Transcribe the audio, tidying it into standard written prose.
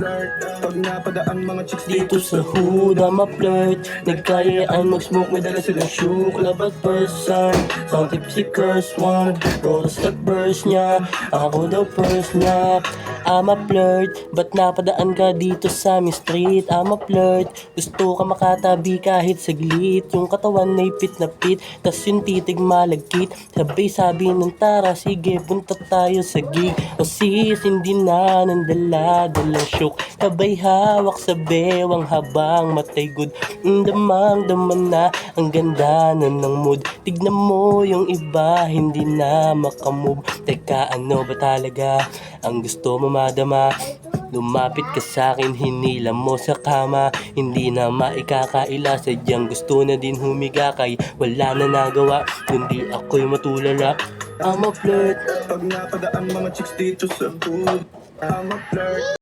flirt. Pag napadaan mga chicks Dito sa hood, I'm a flirt. Nagkayaan mag-smoke, may dala silang shook. Labat person, some tipsy curse one. Roll start burst niya, ako daw first niya. I'm a flirt, ba't napadaan ka dito sa aming street? I'm a flirt, gusto ka makatabi kahit saglit. Yung katawan ay pit na pit, tas yung titig malagkit. Sabay sabi ng tara, sige punta tayo sa gig. O sis, hindi na nandala-dalang shook. Sabay hawak sa bewang habang matay good. Damang-daman na, ang ganda na ng mood. Tignan mo yung iba, hindi na makamove. Teka, ano ba talaga ang gusto mo madama? Lumapit ka sa'kin, hinila mo sa kama. Hindi na maikakaila, sadyang gusto na din humiga. Kay wala na nagawa, kundi ako'y matulala. I'm a flirt. Pag napadaan mga chicks dito sa hood, I'm a flirt.